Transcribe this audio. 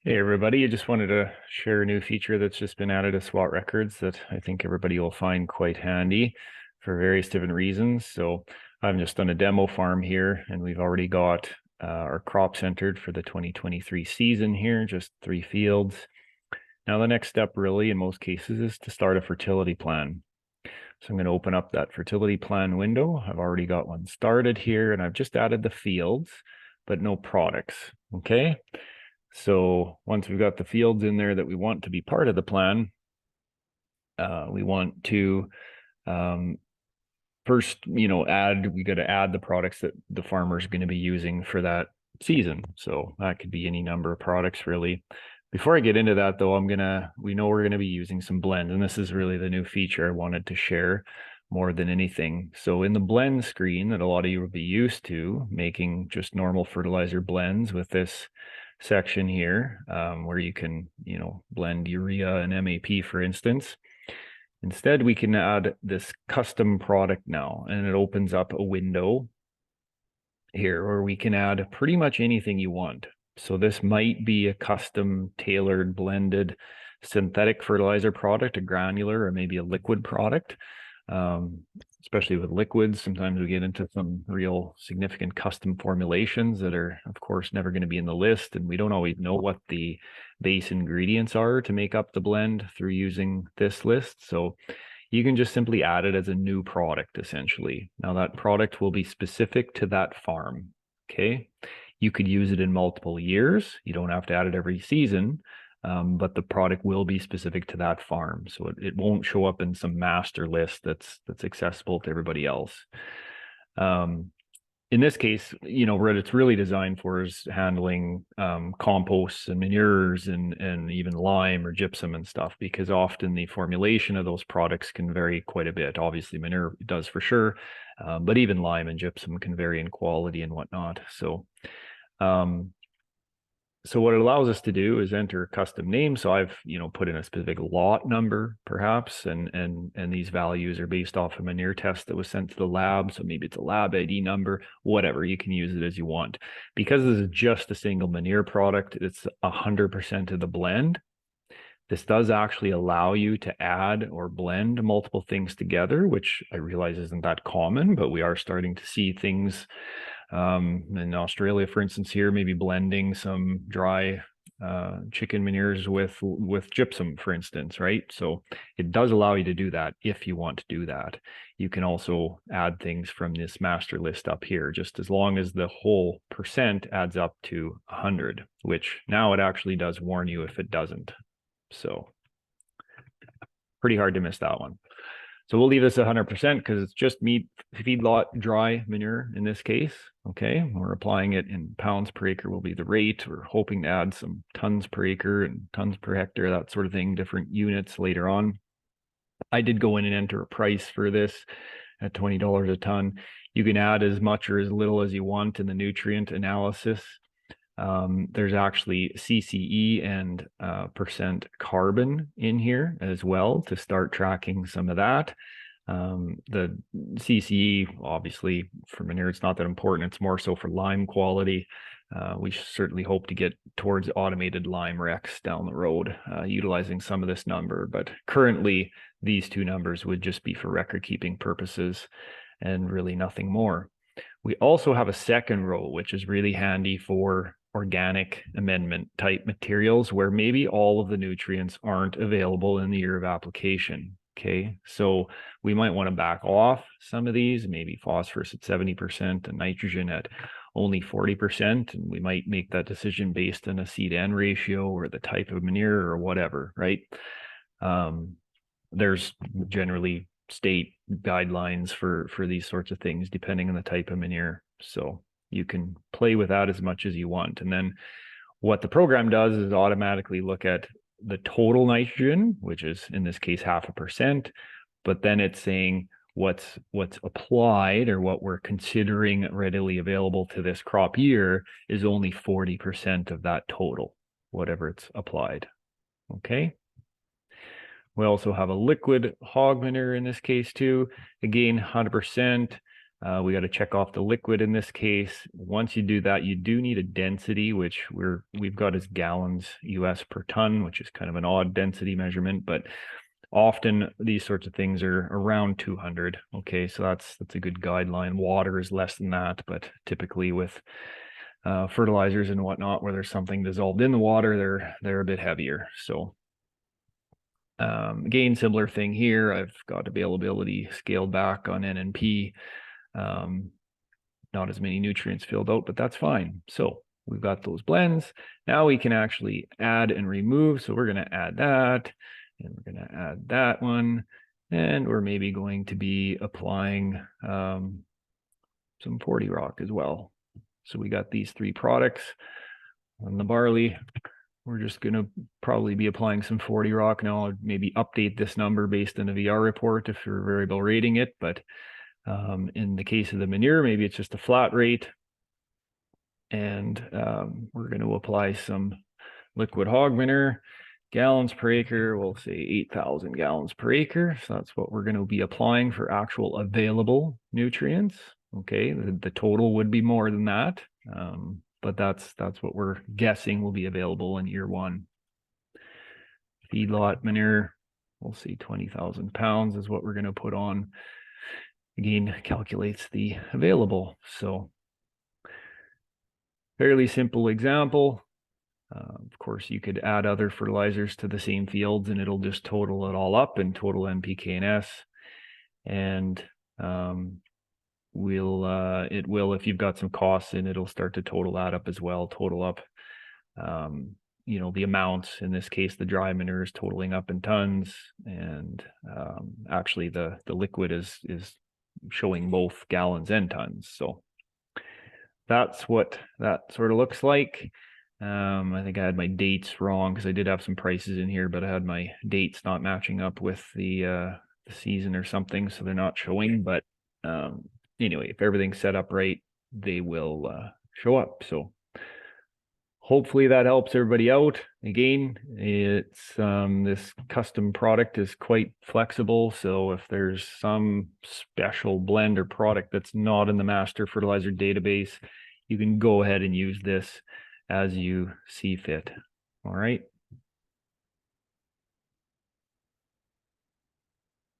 Hey everybody, I just wanted to share a new feature that's just been added to SWAT records that I think everybody will find quite handy for various different reasons. So I've just done a demo farm here and we've already got our crops entered for the 2023 season here, just 3 fields. Now the next step really in most cases is to start a fertility plan. So I'm going to open up that fertility plan window. I've already got one started here and I've just added the fields, but no products, okay? So once we've got the fields in there that we want to be part of the plan, we want to first, we got to add the products that the farmer is going to be using for that season. So that could be any number of products really. Before I get into that though, we know we're going to be using some blends, and this is really the new feature I wanted to share more than anything. So in the blend screen that a lot of you will be used to, making just normal fertilizer blends with this section here, where you can, blend urea and MAP, for instance. Instead, we can add this custom product now, and it opens up a window here where we can add pretty much anything you want. So this might be a custom tailored blended synthetic fertilizer product, a granular or maybe a liquid product. Especially with liquids, sometimes we get into some real significant custom formulations that are, of course, never going to be in the list, and we don't always know what the base ingredients are to make up the blend through using this list. So you can just simply add it as a new product, essentially. Now that product will be specific to that farm, okay? You could use it in multiple years. You don't have to add it every season, but the product will be specific to that farm. So it won't show up in some master list that's accessible to everybody else. In this case, what it's really designed for is handling composts and manures and even lime or gypsum and stuff, because often the formulation of those products can vary quite a bit. Obviously, manure does for sure, but even lime and gypsum can vary in quality and whatnot. So what it allows us to do is enter a custom name. So I've, put in a specific lot number, perhaps, and these values are based off a manure test that was sent to the lab. So maybe it's a lab ID number, whatever. You can use it as you want. Because this is just a single manure product, it's 100% of the blend. This does actually allow you to add or blend multiple things together, which I realize isn't that common, but we are starting to see things in Australia, for instance, here, maybe blending some dry chicken manures with gypsum, for instance, right? So it does allow you to do that if you want to do that. You can also add things from this master list up here, just as long as the whole percent adds up to 100, which now it actually does warn you if it doesn't. So pretty hard to miss that one. So we'll leave this 100% because it's just meat feedlot dry manure in this case. Okay, we're applying it in pounds per acre will be the rate. We're hoping to add some tons per acre and tons per hectare, that sort of thing, different units later on. I did go in and enter a price for this at $20 a ton. You can add as much or as little as you want in the nutrient analysis. There's actually CCE and percent carbon in here as well to start tracking some of that. The CCE, obviously, for manure, it's not that important. It's more so for lime quality. We certainly hope to get towards automated lime recs down the road, utilizing some of this number. But currently, these two numbers would just be for record keeping purposes and really nothing more. We also have a second row, which is really handy for organic amendment type materials where maybe all of the nutrients aren't available in the year of application. Okay, so we might want to back off some of these, maybe phosphorus at 70% and nitrogen at only 40%. And we might make that decision based on a seed-N ratio or the type of manure or whatever, right? There's generally state guidelines for these sorts of things depending on the type of manure. So you can play with that as much as you want. And then what the program does is automatically look at the total nitrogen, which is in this case 0.5%, but then it's saying what's applied or what we're considering readily available to this crop year is only 40% of that total, whatever it's applied. Okay. We also have a liquid hog manure in this case too. Again, 100%. We got to check off the liquid in this case. Once you do that, you do need a density, which we've got as gallons US per ton, which is kind of an odd density measurement, but often these sorts of things are around 200. Okay, so that's a good guideline. Water is less than that, but typically with fertilizers and whatnot, where there's something dissolved in the water, they're a bit heavier. So again, similar thing here. I've got availability scaled back on N and P. Not as many nutrients filled out, but that's fine. So we've got those blends. Now we can actually add and remove. So we're going to add that. And we're going to add that one. And we're maybe going to be applying some 40 rock as well. So we got these 3 products on the barley. We're just going to probably be applying some 40 rock. Now I'll maybe update this number based on a VR report if you're variable rating it. But in the case of the manure, maybe it's just a flat rate. And we're going to apply some liquid hog manure. Gallons per acre, we'll say 8,000 gallons per acre. So that's what we're going to be applying for actual available nutrients. Okay, the total would be more than that, but that's what we're guessing will be available in year 1. Feedlot manure, we'll see 20,000 pounds is what we're going to put on. Again, calculates the available. So fairly simple example. Of course, you could add other fertilizers to the same fields and it'll just total it all up and total NPK and S. And it will, if you've got some costs in, it'll start to total that up as well, total up, you know, the amounts. In this case, the dry manure is totaling up in tons, and actually the liquid is showing both gallons and tons. So that's what that sort of looks like. I think I had my dates wrong because I did have some prices in here, but I had my dates not matching up with the season or something, so they're not showing. But anyway, if everything's set up right, they will show up. So hopefully that helps everybody out. Again, it's this custom product is quite flexible. So if there's some special blend or product that's not in the master fertilizer database, you can go ahead and use this as you see fit. All right.